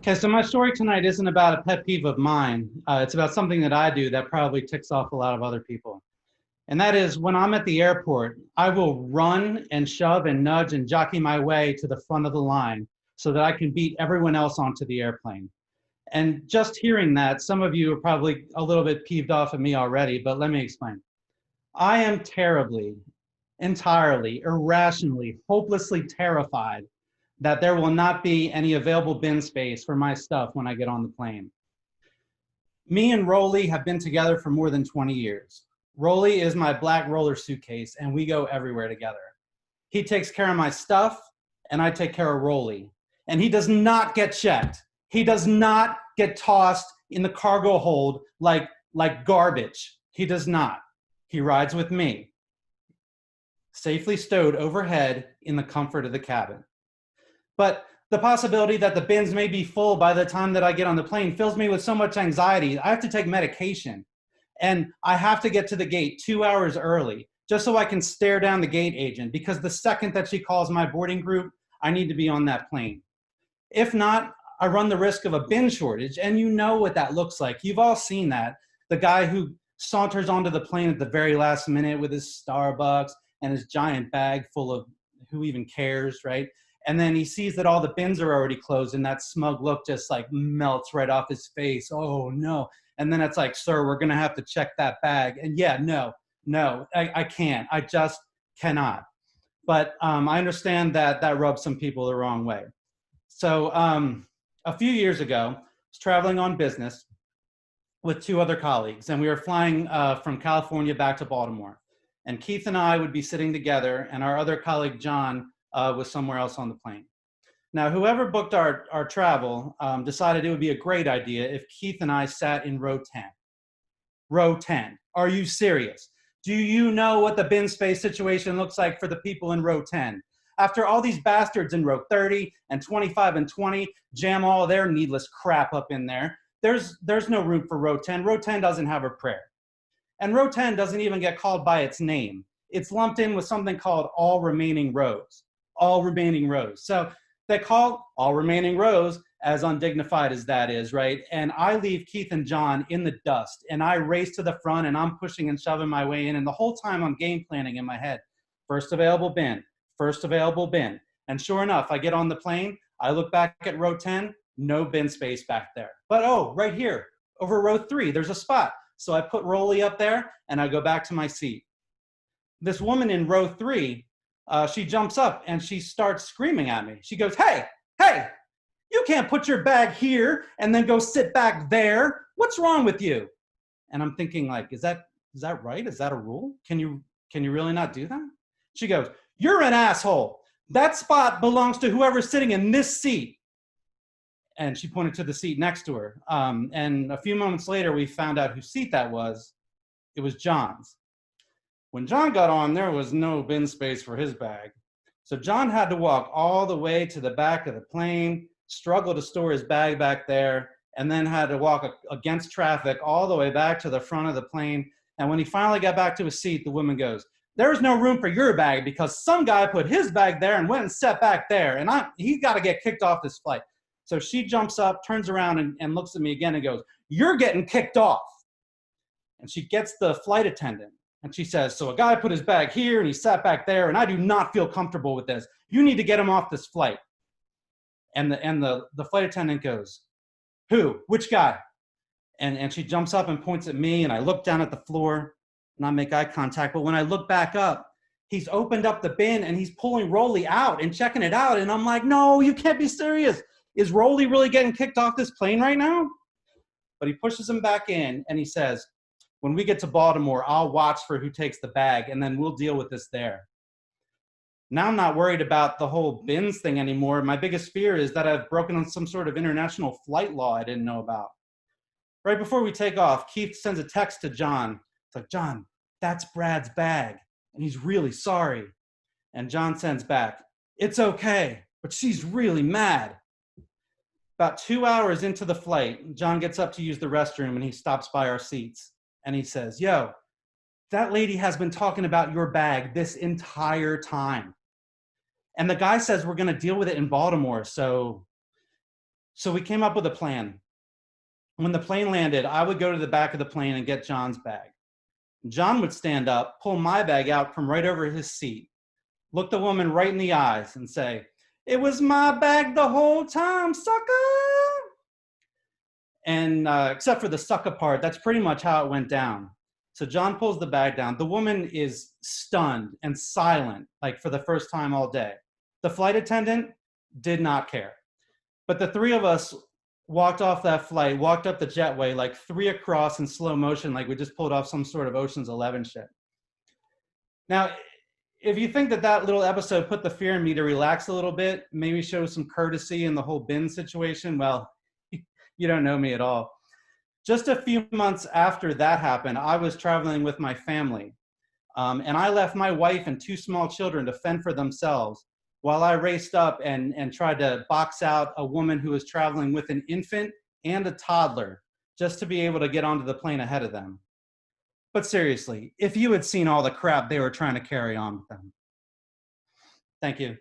Okay, so my story tonight isn't about a pet peeve of mine. It's about something that I do that probably ticks off a lot of other people. And that is when I'm at the airport, I will run and shove and nudge and jockey my way to the front of the line so that I can beat everyone else onto the airplane. And just hearing that, some of you are probably a little bit peeved off at me already, but let me explain. I am terribly, entirely, irrationally, hopelessly terrified that there will not be any available bin space for my stuff when I get on the plane. Me and Rolly have been together for more than 20 years. Rolly is my black roller suitcase, and we go everywhere together. He takes care of my stuff, and I take care of Rolly. And he does not get checked. He does not get tossed in the cargo hold like garbage. He does not. He rides with me, safely stowed overhead in the comfort of the cabin. But the possibility that the bins may be full by the time that I get on the plane fills me with so much anxiety. I have to take medication, and I have to get to the gate 2 hours early just so I can stare down the gate agent, because the second that she calls my boarding group, I need to be on that plane. If not, I run the risk of a bin shortage, and you know what that looks like. You've all seen that. The guy who saunters onto the plane at the very last minute with his Starbucks and his giant bag full of who even cares, right? And then he sees that all the bins are already closed, and that smug look just like melts right off his face. Oh no. And then it's like, sir, we're gonna have to check that bag. And yeah, no, I can't. I just cannot. But I understand that that rubs some people the wrong way. So a few years ago, I was traveling on business with two other colleagues, and we were flying from California back to Baltimore. And Keith and I would be sitting together, and our other colleague, John, was somewhere else on the plane. Now, whoever booked our travel decided it would be a great idea if Keith and I sat in row 10. Row 10. Are you serious? Do you know what the bin space situation looks like for the people in row 10? After all these bastards in row 30 and 25 and 20 jam all their needless crap up in there, there's no room for row 10. Row 10 doesn't have a prayer. And row 10 doesn't even get called by its name. It's lumped in with something called all remaining rows. All remaining rows. So they call all remaining rows, as undignified as that is, right? And I leave Keith and John in the dust, and I race to the front, and I'm pushing and shoving my way in, and the whole time I'm game planning in my head. First available bin, first available bin. And sure enough, I get on the plane, I look back at row 10, no bin space back there. But oh, right here, over row 3, there's a spot. So I put Rolly up there, and I go back to my seat. This woman in row 3, she jumps up and she starts screaming at me. She goes, hey, you can't put your bag here and then go sit back there. What's wrong with you? And I'm thinking, like, is that right? Is that a rule? Can you really not do that? She goes, you're an asshole. That spot belongs to whoever's sitting in this seat. And she pointed to the seat next to her. And a few moments later, we found out whose seat that was. It was John's. When John got on, there was no bin space for his bag. So John had to walk all the way to the back of the plane, struggle to store his bag back there, and then had to walk against traffic all the way back to the front of the plane. And when he finally got back to his seat, the woman goes, there's no room for your bag because some guy put his bag there and went and sat back there. And he's got to get kicked off this flight. So she jumps up, turns around, and looks at me again and goes, you're getting kicked off. And she gets the flight attendant. And she says, so a guy put his bag here and he sat back there, and I do not feel comfortable with this. You need to get him off this flight. And the flight attendant goes, who? Which guy? And she jumps up and points at me, and I look down at the floor and I make eye contact. But when I look back up, he's opened up the bin and he's pulling Rolly out and checking it out. And I'm like, no, you can't be serious. Is Rolly really getting kicked off this plane right now? But he pushes him back in and he says, when we get to Baltimore, I'll watch for who takes the bag, and then we'll deal with this there. Now I'm not worried about the whole bins thing anymore. My biggest fear is that I've broken on some sort of international flight law I didn't know about. Right before we take off, Keith sends a text to John. It's like, John, that's Brad's bag, and he's really sorry. And John sends back, it's okay, but she's really mad. About 2 hours into the flight, John gets up to use the restroom, and he stops by our seats. And he says, yo, that lady has been talking about your bag this entire time. And the guy says we're going to deal with it in Baltimore. So So we came up with a plan. When the plane landed, I would go to the back of the plane and get John's bag. John would stand up, pull my bag out from right over his seat, look the woman right in the eyes and say, "It was my bag the whole time, sucker." And except for the sucker part, that's pretty much how it went down. So John pulls the bag down. The woman is stunned and silent, like for the first time all day. The flight attendant did not care. But the three of us walked off that flight, walked up the jetway, like three across in slow motion, like we just pulled off some sort of Ocean's 11 shit. Now, if you think that that little episode put the fear in me to relax a little bit, maybe show some courtesy in the whole bin situation, well, you don't know me at all. Just a few months after that happened, I was traveling with my family. And I left my wife and two small children to fend for themselves while I raced up and tried to box out a woman who was traveling with an infant and a toddler just to be able to get onto the plane ahead of them. But seriously, if you had seen all the crap they were trying to carry on with them. Thank you.